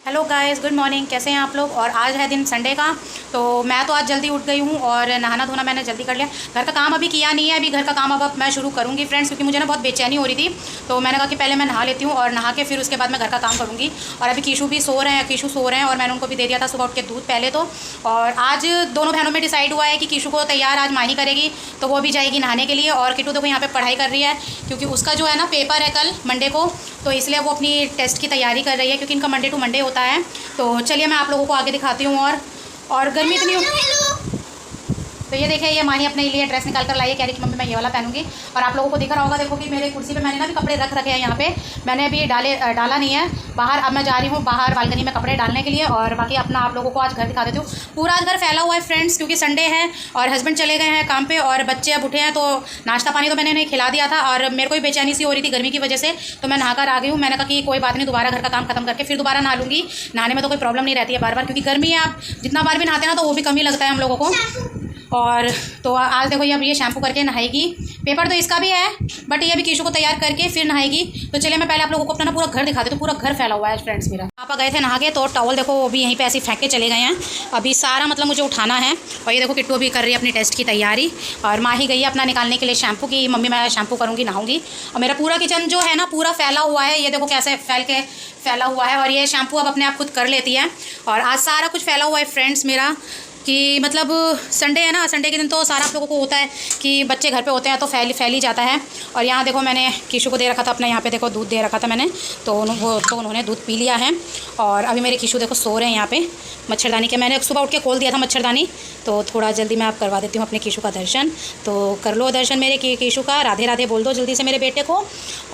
Hello guys, good morning. कैसे हैं आप लोग। और आज है दिन संडे का, तो मैं तो आज जल्दी उठ गई हूँ और नहाना धोना मैंने जल्दी कर लिया। घर का काम अभी किया नहीं है, अभी घर का काम अब मैं शुरू करूँगी फ्रेंड्स, क्योंकि मुझे ना बहुत बेचैनी हो रही थी। तो मैंने कहा कि पहले मैं नहा लेती हूँ और नहा के फिर उसके बाद मैं घर का काम करूँगी। और अभी कीशु भी सो रहे हैं, कीशु सो रहे हैं और मैंने उनको भी दे दिया था सुबह उठ के दूध पहले तो। और आज दोनों बहनों में डिसाइड हुआ है कि कीशु को तैयार आज माही करेगी, तो वो भी जाएगी नहाने के लिए। और किटू देखो यहाँ पे पढ़ाई कर रही है, क्योंकि उसका जो है ना पेपर है कल मंडे को, तो इसलिए वो अपनी टेस्ट की तैयारी कर रही है, क्योंकि इनका मंडे टू मंडे होता है। तो चलिए मैं आप लोगों को आगे दिखाती हूँ। और गर्मी इतनी तो ये देखिए, ये माही अपने लिए ड्रेस निकाल कर लाई है, कह रही कि मम्मी मैं ये वाला पहनूंगी। और आप लोगों को दिख रहा होगा, देखो कि मेरे कुर्सी पे मैंने ना भी कपड़े रख रखे हैं यहाँ पे, मैंने अभी डाला नहीं है बाहर। अब मैं जा रही हूँ बाहर बालकनी में कपड़े डालने के लिए। और बाकी अपना आप लोगों को आज घर दिखा देती हूँ। पूरा आज घर फैला हुआ है फ्रेंड्स, क्योंकि संडे है और हस्बैंड चले गए हैं काम पे और बच्चे अब उठे हैं, तो नाश्ता पानी तो मैंने उन्हें खिला दिया था। और मेरे को भी बेचैनी सी हो रही थी गर्मी की वजह से, तो मैं नहाकर आ गई हूँ। मैंने कहा कि कोई बात नहीं, दोबारा घर का काम खत्म करके फिर दोबारा नहा लूँगी। नहाने में तो कोई प्रॉब्लम नहीं रहती है बार बार, क्योंकि गर्मी है, आप जितना बार भी नहाते हैं ना तो वो भी कम ही लगता है हम लोगों को। और तो आज देखो ये अब ये शैम्पू करके नहाएगी। पेपर तो इसका भी है, बट ये अभी कीशु को तैयार करके फिर नहाएगी। तो चलिए मैं पहले आप लोगों को अपना ना पूरा घर दिखाती हूँ। तो पूरा घर फैला हुआ है फ्रेंड्स मेरा। पापा गए थे नहा के, तो टॉवल देखो वो भी यहीं पे ऐसे फेंक के चले गए हैं। अभी सारा मतलब मुझे उठाना है। और ये देखो किट्टू अभी कर रही है अपनी टेस्ट की तैयारी। और माँ ही गई है अपना निकालने के लिए शैम्पू की, मम्मी मैं शैम्पू करूँगी नहाऊंगी। और मेरा पूरा किचन जो है ना पूरा फैला हुआ है, ये देखो कैसे फैला हुआ है। और ये शैम्पू अब अपने आप खुद कर लेती है। और आज सारा कुछ फैला हुआ है फ्रेंड्स मेरा, कि मतलब संडे है ना, संडे के दिन तो सारा आप लोगों को होता है कि बच्चे घर पे होते हैं तो फैल ही जाता है। और यहाँ देखो मैंने कीशु को दे रखा था अपना, यहाँ पे देखो दूध दे रखा था मैंने, तो उन्होंने दूध पी लिया है। और अभी मेरे कीशु देखो सो रहे हैं यहाँ पे मच्छरदानी के, मैंने सुबह उठ के खोल दिया था मच्छरदानी। तो थोड़ा जल्दी मैं आप करवा देती हूँ अपने कीशु का दर्शन। तो कर लो दर्शन मेरे कीशु का, राधे राधे बोल दो जल्दी से मेरे बेटे को।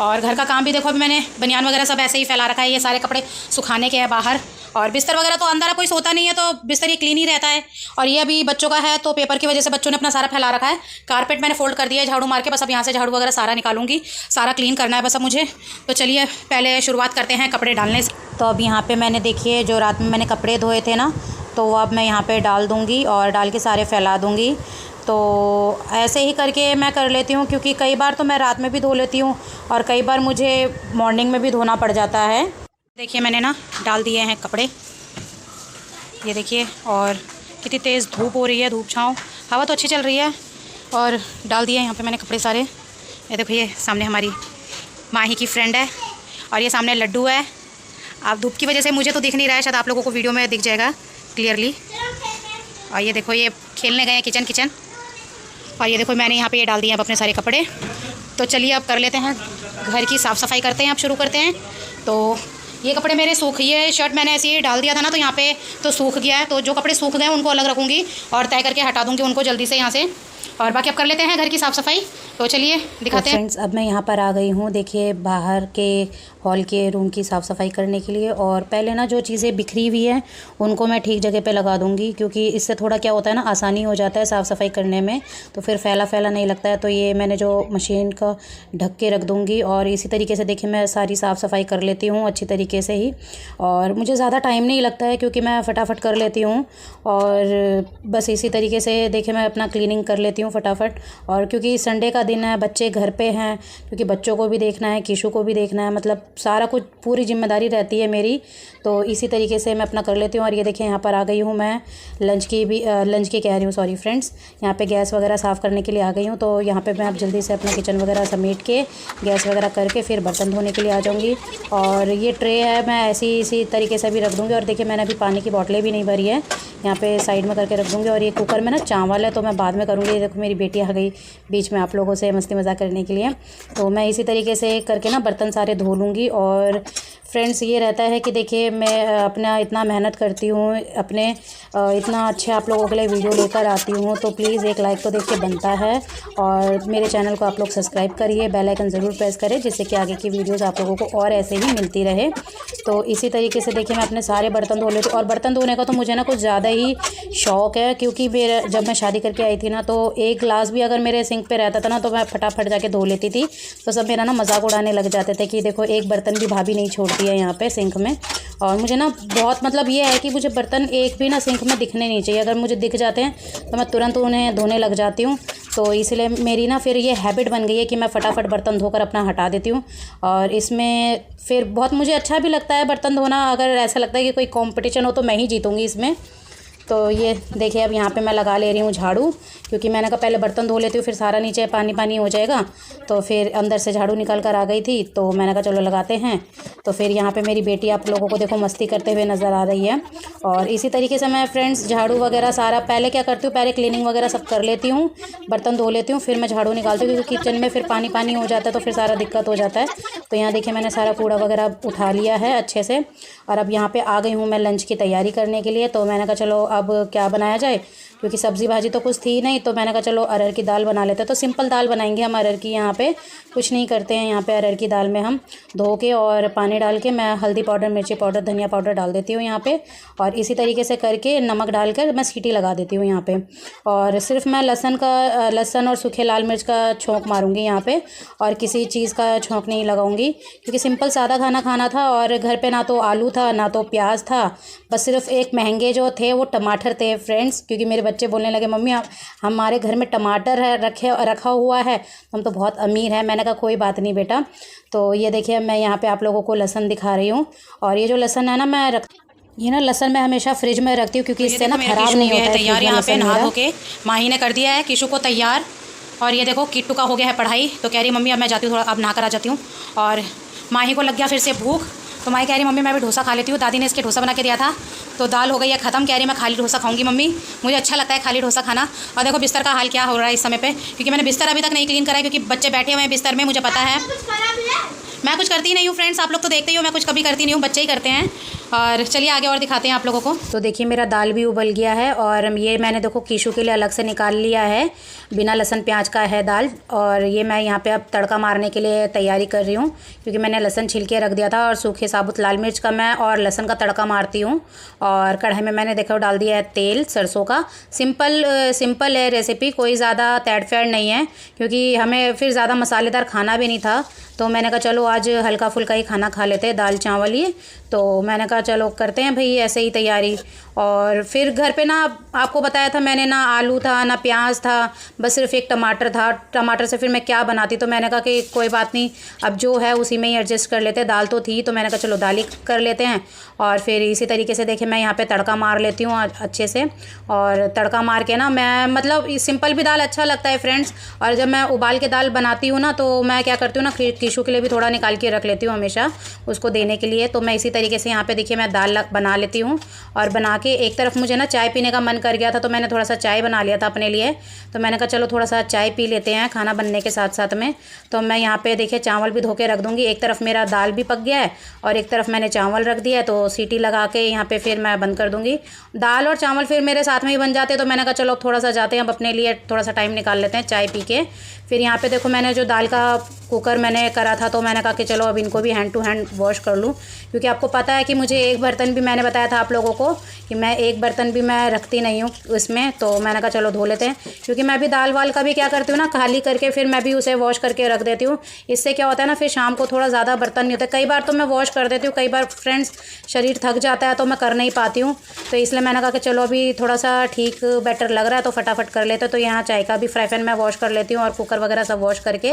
और घर का काम भी देखो अभी मैंने बनियान वगैरह सब ऐसे ही फैला रखा है, ये सारे कपड़े सुखाने के हैं बाहर। और बिस्तर वगैरह तो अंदर कोई सोता नहीं है, तो बिस्तर ये क्लीन ही रहता है। और ये अभी बच्चों का है, तो पेपर की वजह से बच्चों ने अपना सारा फैला रखा है। कारपेट मैंने फोल्ड कर दिया है झाड़ू मार के, बस अब यहाँ से झाड़ू वगैरह सारा निकालूंगी, सारा क्लीन करना है बस अब मुझे। तो चलिए पहले शुरुआत करते हैं कपड़े डालने से। तो अब यहाँ पे मैंने देखिए जो रात में मैंने कपड़े धोए थे ना, तो वो अब मैं यहाँ पे डाल दूँगी और डाल के सारे फैला दूँगी। तो ऐसे ही करके मैं कर लेती हूँ, क्योंकि कई बार तो मैं रात में भी धो लेती हूँ और कई बार मुझे मॉर्निंग में भी धोना पड़ जाता है। देखिए मैंने ना डाल दिए हैं कपड़े, ये देखिए। और कितनी तेज़ धूप हो रही है, धूप छाँव, हवा तो अच्छी चल रही है। और डाल दिए यहाँ पे मैंने कपड़े सारे। ये देखो ये सामने हमारी माही की फ्रेंड है और ये सामने लड्डू है। आप धूप की वजह से मुझे तो दिख नहीं रहा है, शायद आप लोगों को वीडियो में दिख जाएगा क्लियरली। और ये देखो ये खेलने गए हैं किचन। और ये देखो मैंने यहाँ पे ये डाल दिए अब अपने सारे कपड़े। तो चलिए अब कर लेते हैं घर की साफ़ सफाई करते हैं, अब शुरू करते हैं। तो ये कपड़े मेरे सूख, ये शर्ट मैंने ऐसे ही डाल दिया था ना, तो यहाँ पे तो सूख गया है। तो जो कपड़े सूख गए उनको अलग रखूँगी और तय करके हटा दूँगी उनको जल्दी से यहाँ से। और बाकी अब कर लेते हैं घर की साफ़ सफाई। तो चलिए दिखाते हैं फ्रेंड्स। अब मैं यहाँ पर आ गई हूँ, देखिए बाहर के हॉल के रूम की साफ़ सफाई करने के लिए। और पहले ना जो चीज़ें बिखरी हुई हैं उनको मैं ठीक जगह पे लगा दूँगी, क्योंकि इससे थोड़ा क्या होता है ना, आसानी हो जाता है साफ़ सफाई करने में, तो फिर फैला नहीं लगता है। तो ये मैंने जो मशीन का ढक के रख दूँगी। और इसी तरीके से देखिए मैं सारी साफ़ सफाई कर लेती हूँ अच्छी तरीके से ही। और मुझे ज़्यादा टाइम नहीं लगता है, क्योंकि मैं फटाफट कर लेती हूँ। और बस इसी तरीके से देखिए मैं अपना क्लीनिंग कर लेती हूँ फटाफट। और क्योंकि संडे का दिन है, बच्चे घर पे हैं, क्योंकि बच्चों को भी देखना है, कीशु को भी देखना है, मतलब सारा कुछ पूरी जिम्मेदारी रहती है मेरी। तो इसी तरीके से मैं अपना कर लेती हूँ। और ये देखिए यहाँ पर आ गई हूँ मैं लंच की कह रही हूँ, सॉरी फ्रेंड्स। यहाँ पे गैस वगैरह साफ़ करने के लिए आ गई हूँ। तो यहाँ पे मैं अब जल्दी से अपना किचन वगैरह समेट के गैस वगैरह करके फिर बर्तन धोने के लिए आ जाऊँगी। और ये ट्रे है, मैं इसी तरीके से भी रख दूँगी। और देखिए मैंने अभी पानी की बॉटलें भी नहीं भरी है, यहाँ पे साइड में करके रख दूँगी। और ये कुकर में ना चावल है, तो मैं बाद में करूँगी। ये देखो मेरी बेटी आ गई बीच में आप लोगों से मस्ती मजाक करने के लिए। तो मैं इसी तरीके से करके ना बर्तन सारे धो लूँगी। और फ्रेंड्स ये रहता है कि देखिए मैं अपना इतना मेहनत करती हूँ, अपने इतना अच्छे आप लोगों के लिए वीडियो लेकर आती हूँ, तो प्लीज़ एक लाइक तो देखिए बनता है। और मेरे चैनल को आप लोग सब्सक्राइब करिए, बेल आइकन ज़रूर प्रेस करें, जिससे कि आगे की वीडियोस आप लोगों को और ऐसे ही मिलती रहे। तो इसी तरीके से देखिए मैं अपने सारे बर्तन धो लेती हूँ। और बर्तन धोने का तो मुझे ना कुछ ज़्यादा ही शौक़ है, क्योंकि जब मैं शादी करके आई थी ना, तो एक ग्लास भी अगर मेरे सिंक पे रहता था ना, तो मैं फटाफट जाके धो लेती थी। तो सब मेरा ना मजाक उड़ाने लग जाते थे कि देखो एक बर्तन भी भाभी नहीं छोड़ती है यहाँ पे सिंक में। और मुझे ना बहुत मतलब ये है कि मुझे बर्तन एक भी ना सिंक में दिखने नहीं चाहिए। अगर मुझे दिख जाते हैं तो मैं तुरंत उन्हें धोने लग जाती हूँ। तो इसलिए मेरी ना फिर ये हैबिट बन गई है कि मैं फटाफट बर्तन धोकर अपना हटा देती हूँ। और इसमें फिर बहुत मुझे अच्छा भी लगता है बर्तन धोना। अगर ऐसा लगता है कि कोई कंपटीशन हो तो मैं ही जीतूँगी इसमें। तो ये देखिए अब यहाँ पे मैं लगा ले रही हूँ झाड़ू, क्योंकि मैंने कहा पहले बर्तन धो लेती हूँ, फिर सारा नीचे पानी पानी हो जाएगा। तो फिर अंदर से झाड़ू निकल कर आ गई थी, तो मैंने कहा चलो लगाते हैं। तो फिर यहाँ पे मेरी बेटी आप लोगों को देखो मस्ती करते हुए नज़र आ रही है। और इसी तरीके से मैं फ्रेंड्स झाड़ू वगैरह सारा पहले क्या करती हूँ, पहले क्लीनिंग वगैरह सब कर लेती हूँ, बर्तन धो लेती हूँ, फिर मैं झाड़ू निकालती हूँ, क्योंकि किचन में फिर पानी पानी हो जाता है तो फिर सारा दिक्कत हो जाता है। तो यहाँ देखिए मैंने सारा कूड़ा वगैरह उठा लिया है अच्छे से। और अब यहाँ पे आ गई हूँ मैं लंच की तैयारी करने के लिए। तो मैंने कहा चलो अब क्या बनाया जाए, क्योंकि सब्ज़ी भाजी तो कुछ थी नहीं। तो मैंने कहा चलो अरहर की दाल बना लेते हैं। तो सिंपल दाल बनाएंगे हम अरहर की, यहाँ पे कुछ नहीं करते हैं। यहाँ पे अरहर की दाल में हम धो के और पानी डाल के मैं हल्दी पाउडर, मिर्ची पाउडर, धनिया पाउडर डाल देती हूँ यहाँ पे। और इसी तरीके से करके नमक डालकर मैं सीटी लगा देती हूँ यहाँ पे। और सिर्फ मैं लहसुन और सूखे लाल मिर्च का छोंक मारूंगी यहाँ पे, और किसी चीज़ का छोंक नहीं लगाऊंगी, क्योंकि सिंपल सादा खाना खाना था। और घर पे ना तो आलू था ना तो प्याज था, बस सिर्फ एक महंगे जो थे वो टमाटर थे फ्रेंड्स। क्योंकि मेरे बच्चे बोलने लगे मम्मी हमारे घर में टमाटर है रखा हुआ है, हम तो बहुत अमीर हैं। मैंने कहा कोई बात नहीं बेटा। तो ये देखिए मैं यहाँ पे आप लोगों को लहसुन दिखा रही हूँ। और ये जो लहसुन है ना ये ना लहसुन मैं हमेशा फ्रिज में रखती हूँ, क्योंकि इससे ना खराब नहीं होता है। तैयार यहाँ पे नहा धो के माही ने कर दिया है किशु को तैयार। और ये देखो किट्टू का हो गया है पढ़ाई। तो कह रही मम्मी अब मैं जाती हूँ, थोड़ा अब नहा कर आ जाती हूँ। और माही को लग गया फिर से भूख, तो माही कह रही मम्मी मैं भी डोसा खा लेती हूँ। दादी ने इसके डोसा बना के दिया था, तो दाल हो गई है ख़त्म। कह रही मैं खाली डोसा खाऊंगी मम्मी, मुझे अच्छा लगता है खाली डोसा खाना। और देखो बिस्तर का हाल क्या हो रहा है इस समय पे, क्योंकि मैंने बिस्तर अभी तक नहीं क्लीन करा है, क्योंकि बच्चे बैठे हुए हैं बिस्तर में। मुझे पता है मैं कुछ करती नहीं हूँ फ्रेंड्स, आप लोग तो देखते ही हो, मैं कुछ कभी करती नहीं हूँ, बच्चे ही करते हैं। और चलिए आगे और दिखाते हैं आप लोगों को। तो देखिए मेरा दाल भी उबल गया है, और ये मैंने देखो कीशु के लिए अलग से निकाल लिया है, बिना लहसुन प्याज का है दाल। और ये मैं यहाँ पे अब तड़का मारने के लिए तैयारी कर रही हूँ, क्योंकि मैंने लहसुन छिल के रख दिया था। और सूखे साबुत लाल मिर्च का मैं और लहसुन का तड़का मारती हूँ। और कढ़ाई में मैंने देखो डाल दिया है तेल सरसों का। सिंपल है रेसिपी, कोई ज़्यादा तैड़ फैड़ नहीं है, क्योंकि हमें फिर ज़्यादा मसालेदार खाना भी नहीं था। तो मैंने कहा चलो आज हल्का फुल्का ही खाना खा लेते हैं, दाल चावल ही। तो मैंने कहा चलो करते हैं भाई ऐसे ही तैयारी। और फिर घर पे ना आपको बताया था मैंने, ना आलू था ना प्याज था, बस सिर्फ एक टमाटर था। टमाटर से फिर मैं क्या बनाती, तो मैंने कहा कि कोई बात नहीं, अब जो है उसी में ही एडजस्ट कर लेते हैं। दाल तो थी, तो मैंने कहा चलो दाल ही कर लेते हैं। और फिर इसी तरीके से देखिए मैं यहाँ पे तड़का मार लेती हूँ अच्छे से। और तड़का मार के ना मैं मतलब सिंपल भी दाल अच्छा लगता है फ्रेंड्स। और जब मैं उबाल के दाल बनाती हूँ ना, तो मैं क्या करती हूँ ना, कीशु के लिए भी थोड़ा निकाल के रख लेती हूँ हमेशा उसको देने के लिए। तो मैं इसी तरीके से यहाँ पे देखिए मैं दाल बना लेती हूँ। और बना के एक तरफ मुझे ना चाय पीने का मन कर गया था, तो मैंने थोड़ा सा चाय बना लिया था अपने लिए। तो मैंने कहा चलो थोड़ा सा चाय पी लेते हैं खाना बनने के साथ साथ में। तो मैं यहाँ पे देखिए चावल भी धो के रख दूँगी। एक तरफ मेरा दाल भी पक गया है और एक तरफ मैंने चावल रख दिया है। तो सीटी लगा के यहाँ पे फिर मैं बंद कर दूँगी। दाल और चावल फिर मेरे साथ में ही बन जाते। तो मैंने कहा चलो अब थोड़ा सा जाते हैं, अब अपने लिए थोड़ा सा टाइम निकाल लेते हैं चाय पी के। फिर यहाँ पे देखो मैंने जो दाल का कुकर मैंने करा था, तो मैंने कहा कि चलो अब इनको भी हैंड टू हैंड वॉश कर लूँ, क्योंकि आपको पता है कि मुझे एक बर्तन भी, मैंने बताया था आप लोगों को कि मैं एक बर्तन भी मैं रखती नहीं हूँ इसमें। तो मैंने कहा चलो धो लेते हैं, क्योंकि मैं भी दाल वाल का भी क्या करती हूँ ना, खाली करके फिर मैं भी उसे वॉश करके रख देती हूँ। इससे क्या होता है ना, फिर शाम को थोड़ा ज़्यादा बर्तन नहीं होता। कई बार तो मैं वॉश कर देती हूँ, कई बार फ्रेंड्स शरीर थक जाता है तो मैं कर नहीं पाती हूँ। तो इसलिए मैंने कहा कि चलो अभी थोड़ा सा ठीक बेटर लग रहा है तो फटाफट कर लेते। तो यहाँ चाय का भी फ्राई पैन मैं वॉश कर लेती हूँ और कुकर वगैरह सब वॉश करके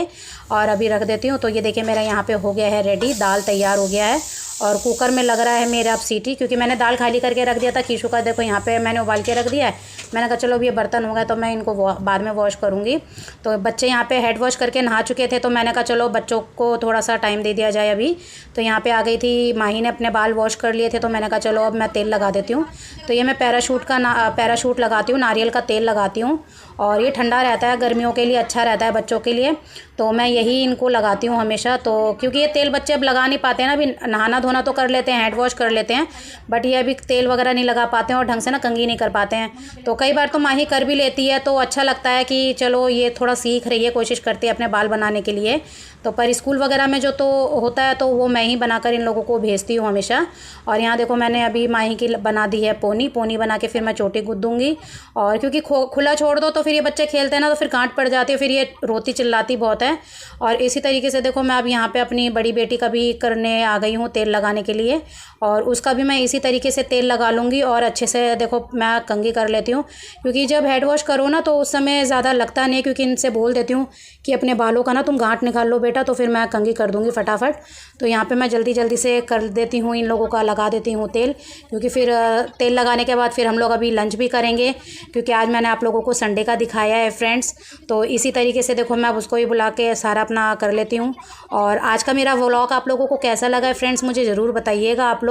और अभी रख देती हूँ। तो ये देखिए मेरा यहाँ पे हो गया है रेडी, दाल तैयार हो गया है। और कुकर में लग रहा है मेरा अब सीटी, क्योंकि मैंने दाल खाली करके रख दिया था। कीशु का देखो यहाँ पे मैंने उबाल के रख दिया है। मैंने कहा चलो अब ये बर्तन हो गया तो मैं इनको बाद में वॉश करूँगी। तो बच्चे यहाँ पे हेड वॉश करके नहा चुके थे, तो मैंने कहा चलो बच्चों को थोड़ा सा टाइम दे दिया जाए अभी। तो यहाँ पे आ गई थी माही ने अपने बाल वॉश कर लिए थे, तो मैंने कहा चलो अब मैं तेल लगा देती हूँ। तो ये मैं पैराशूट लगाती हूँ, नारियल का तेल लगाती हूँ। और ये ठंडा रहता है, गर्मियों के लिए अच्छा रहता है बच्चों के लिए। तो मैं यही इनको लगाती हूँ हमेशा। तो क्योंकि ये तेल बच्चे अब लगा नहीं पाते हैं ना, अभी नहाना धोना तो कर लेते हैं, हेड वॉश कर लेते हैं, बट ये अभी तेल वगैरह नहीं लगा पाते हैं और ढंग से ना कंघी नहीं कर पाते हैं। तो कई बार तो माही कर भी लेती है, तो अच्छा लगता है कि चलो ये थोड़ा सीख रही है, कोशिश करती है अपने बाल बनाने के लिए। तो पर स्कूल वगैरह में जो तो होता है तो वो मैं ही बनाकर इन लोगों को भेजती हूँ हमेशा। और यहाँ देखो मैंने अभी माही की बना दी है पोनी। पोनी बना के फिर मैं चोटी गूँथ दूँगी। और क्योंकि खुला छोड़ दो तो फिर ये बच्चे खेलते हैं ना, तो फिर गांठ पड़ जाती है, फिर ये रोती चिल्लाती बहुत है। और इसी तरीके से देखो मैं अब यहाँ पे अपनी बड़ी बेटी का भी करने आ गई हूँ तेल लगाने के लिए। और उसका भी मैं इसी तरीके से तेल लगा लूँगी और अच्छे से देखो मैं कंघी कर लेती हूँ। क्योंकि जब हेड वॉश करो ना तो उस समय ज़्यादा लगता नहीं है, क्योंकि इनसे बोल देती हूँ कि अपने बालों का ना तुम गांठ निकाल लो बेटा, तो फिर मैं कंघी कर दूँगी फटाफट। तो यहाँ पे मैं जल्दी जल्दी से कर देती हूँ, इन लोगों का लगा देती हूँ तेल। क्योंकि फिर तेल लगाने के बाद फिर हम लोग अभी लंच भी करेंगे, क्योंकि आज मैंने आप लोगों को संडे का दिखाया है फ्रेंड्स। तो इसी तरीके से देखो मैं अब उसको ही बुला के सारा अपना कर लेती हूँ। और आज का मेरा व्लॉग आप लोगों को कैसा लगा है फ्रेंड्स, मुझे ज़रूर बताइएगा आप लोग।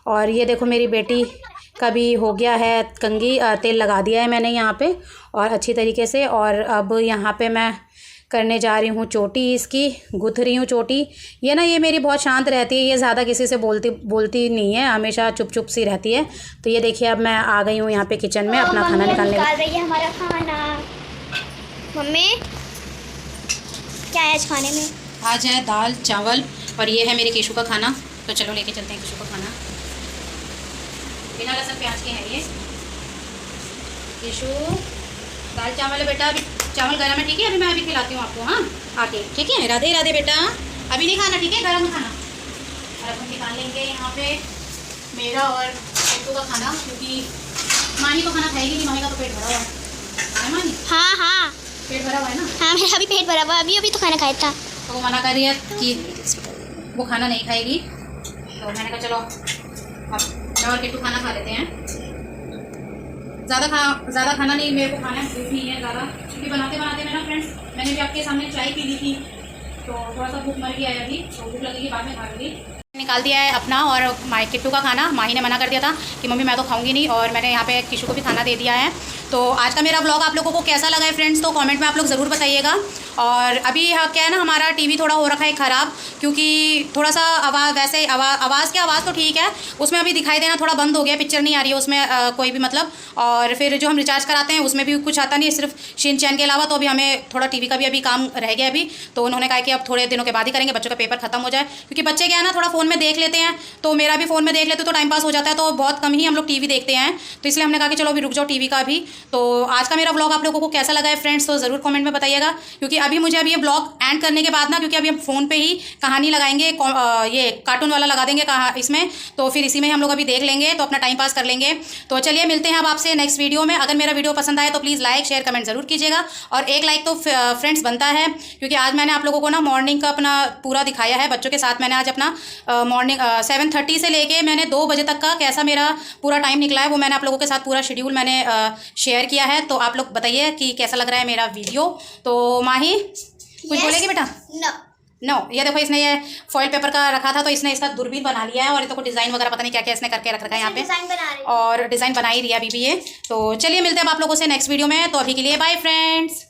और ये देखो मेरी बेटी का भी हो गया है कंघी, तेल लगा दिया है मैंने यहाँ पे और अच्छी तरीके से। और अब यहाँ पे मैं करने जा रही हूँ चोटी, इसकी गुथ रही हूँ चोटी। ये ना ये मेरी बहुत शांत रहती है, ये ज़्यादा किसी से बोलती नहीं है, हमेशा चुप चुप सी रहती है। तो ये देखिए अब मैं आ गई हूँ यहाँ पे किचन में अपना खाना निकाल रही है हमारा खाना। मम्मी क्या है आज खाने में? आज है दाल चावल और ये है मेरे केशु का खाना। तो चलो लेके चलते हैं केशु का खाना। बिना लहसुन प्याज के है ये। केशु दाल चावल है बेटा, अभी चावल गर्म है, ठीक है? अभी मैं अभी खिलाती हूँ आपको, हाँ आके, ठीक है? राधे राधे बेटा, अभी नहीं खाना, ठीक है? गर्म खाना। और अब हम निकाल लेंगे यहाँ पे मेरा और केशु का खाना, क्योंकि मानी तो खाना खाएगी नहीं, मानी का तो पेट भरा हुआ है मानी? हाँ हाँ पेट भरा हुआ है ना? हाँ मेरा भी पेट भरा हुआ, अभी तो खाना खाया था। तो वो मना कर रही है कि वो खाना नहीं खाएगी। तो मैंने कहा चलो अब मैं और किट्टू खाना खा लेते हैं। ज़्यादा खाना नहीं, मेरे को खाना भूख नहीं है ज़्यादा, क्योंकि बनाते बनाते मैं ना फ्रेंड्स मैंने भी आपके सामने चाय पी ली थी, तो थोड़ा सा भूख मर गया है अभी, तो भूख लगेगी बाद में खा लूँगी। निकाल दिया है अपना और माई किट्टू का खाना। माही ने मना कर दिया था कि मम्मी मैं तो खाऊंगी नहीं, और मैंने यहाँ पे किशु को भी खाना दे दिया है। तो आज का मेरा ब्लॉग आप लोगों को कैसा लगा है फ्रेंड्स, तो कमेंट में आप लोग ज़रूर बताइएगा। और अभी क्या है ना, हमारा टीवी थोड़ा हो रखा है ख़राब, क्योंकि थोड़ा सा आवाज़ वैसे आवाज़ तो ठीक है, उसमें अभी दिखाई देना थोड़ा बंद हो गया, पिक्चर नहीं आ रही है उसमें कोई भी मतलब। और फिर जो हम रिचार्ज कराते हैं उसमें भी कुछ आता नहीं है, सिर्फ शिन चैन के अलावा। तो अभी हमें थोड़ा टीवी का भी अभी काम रह गया अभी, तो उन्होंने कहा कि अब थोड़े दिनों के बाद ही करेंगे, बच्चों का पेपर खत्म हो जाए। क्योंकि बच्चे क्या है ना थोड़ा फ़ोन में देख लेते हैं, तो मेरा भी फ़ोन में देख लेते तो टाइम पास हो जाता है, तो बहुत कम ही हम लोग टीवी देखते हैं। तो इसलिए हमने कहा कि चलो अभी रुक जाओ टीवी का भी। तो आज का मेरा ब्लॉग आप लोगों को कैसा लगा है फ्रेंड्स, तो ज़रूर कमेंट में बताइएगा। क्योंकि अभी मुझे अभी ये ब्लॉग एंड करने के बाद ना, क्योंकि अभी हम फ़ोन पे ही कहानी लगाएंगे, ये कार्टून वाला लगा देंगे इसमें, तो फिर इसी में हम लोग अभी देख लेंगे, तो अपना टाइम पास कर लेंगे। तो चलिए मिलते हैं अब आपसे नेक्स्ट वीडियो में। अगर मेरा वीडियो पसंद आए तो प्लीज़ लाइक शेयर कमेंट ज़रूर कीजिएगा, और एक लाइक तो फ्रेंड्स बनता है, क्योंकि आज मैंने आप लोगों को ना मॉर्निंग का अपना पूरा दिखाया है बच्चों के साथ। मैंने आज अपना मॉर्निंग 7:30 से लेके मैंने 2 बजे तक का कैसा मेरा पूरा टाइम निकला है, वो मैंने आप लोगों के साथ पूरा शेड्यूल मैंने शेयर किया है। तो आप लोग बताइए कि कैसा लग रहा है मेरा वीडियो। तो माही कुछ बोलेगी बेटा? नो ये देखो इसने ये फॉइल पेपर का रखा था, तो इसने इसका दूरबीन बना लिया है, और ये तो डिज़ाइन वगैरह पता नहीं क्या क्या इसने करके रख रखा है यहाँ पे, और डिज़ाइन बना ही रही है अभी भी ये। तो चलिए मिलते हैं अब आप लोगों से नेक्स्ट वीडियो में। तो अभी के लिए बाय फ्रेंड्स।